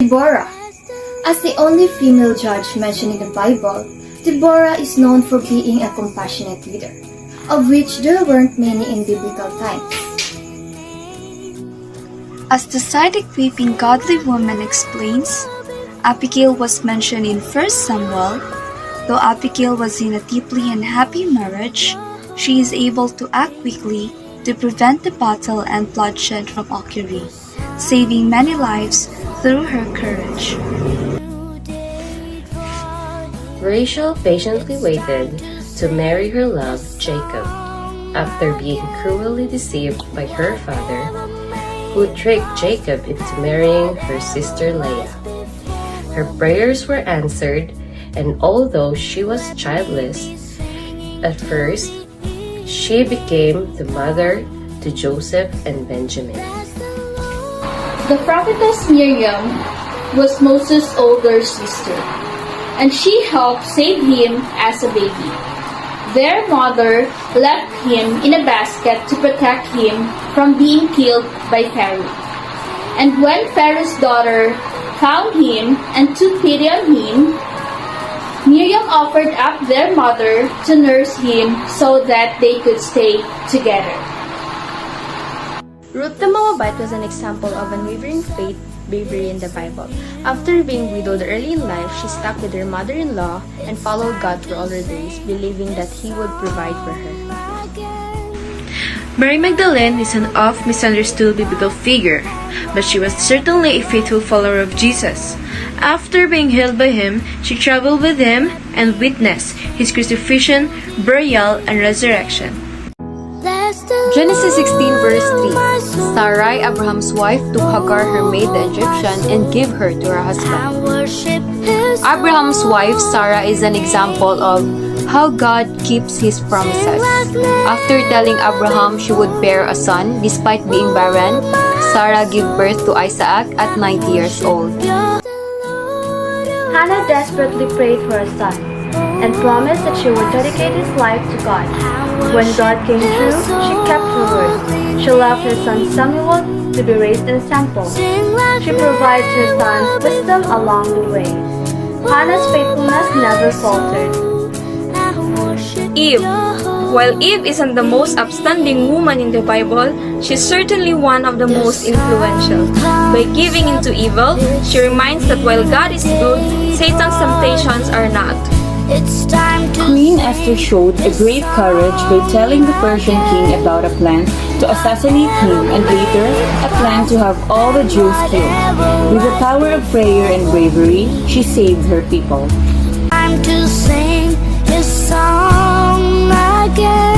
Deborah. As the only female judge mentioned in the Bible, Deborah is known for being a compassionate leader, of which there weren't many in biblical times. As the Siddiq weeping godly woman explains, Abigail was mentioned in 1 Samuel. Though Abigail was in a deeply unhappy marriage, she is able to act quickly to prevent the battle and bloodshed from occurring, saving many lives through her courage. Rachel patiently waited to marry her love, Jacob, after being cruelly deceived by her father, who tricked Jacob into marrying her sister Leah. Her prayers were answered, and although she was childless, at first, she became the mother to Joseph and Benjamin. The prophetess Miriam was Moses' older sister, and she helped save him as a baby. Their mother left him in a basket to protect him from being killed by Pharaoh. And when Pharaoh's daughter found him and took pity on him, Miriam offered up their mother to nurse him so that they could stay together. Ruth the Moabite was an example of unwavering faith, bravery in the Bible. After being widowed early in life, she stuck with her mother-in-law and followed God through all her days, believing that He would provide for her. Mary Magdalene is an oft-misunderstood biblical figure, but she was certainly a faithful follower of Jesus. After being healed by him, she traveled with him and witnessed his crucifixion, burial, and resurrection. Genesis 16 verse 3. Sarai, Abraham's wife, took Hagar, her maid, the Egyptian, and gave her to her husband. Abraham's wife, Sarah, is an example of how God keeps His promises. After telling Abraham she would bear a son despite being barren, Sarah gave birth to Isaac at 90 years old. Hannah desperately prayed for a son and promised that she would dedicate his life to God. When God came through, she kept her word. She left her son Samuel to be raised in a temple. She provided her son wisdom along the way. Hannah's faithfulness never faltered. Eve. While Eve isn't the most upstanding woman in the Bible, she's certainly one of the most influential. By giving into evil, she reminds that while God is good, Satan's temptations are not. Queen Esther showed a great courage by telling the Persian king about a plan to assassinate him and later a plan to have all the Jews killed. With the power of prayer and bravery, she saved her people. Time to sing his song again.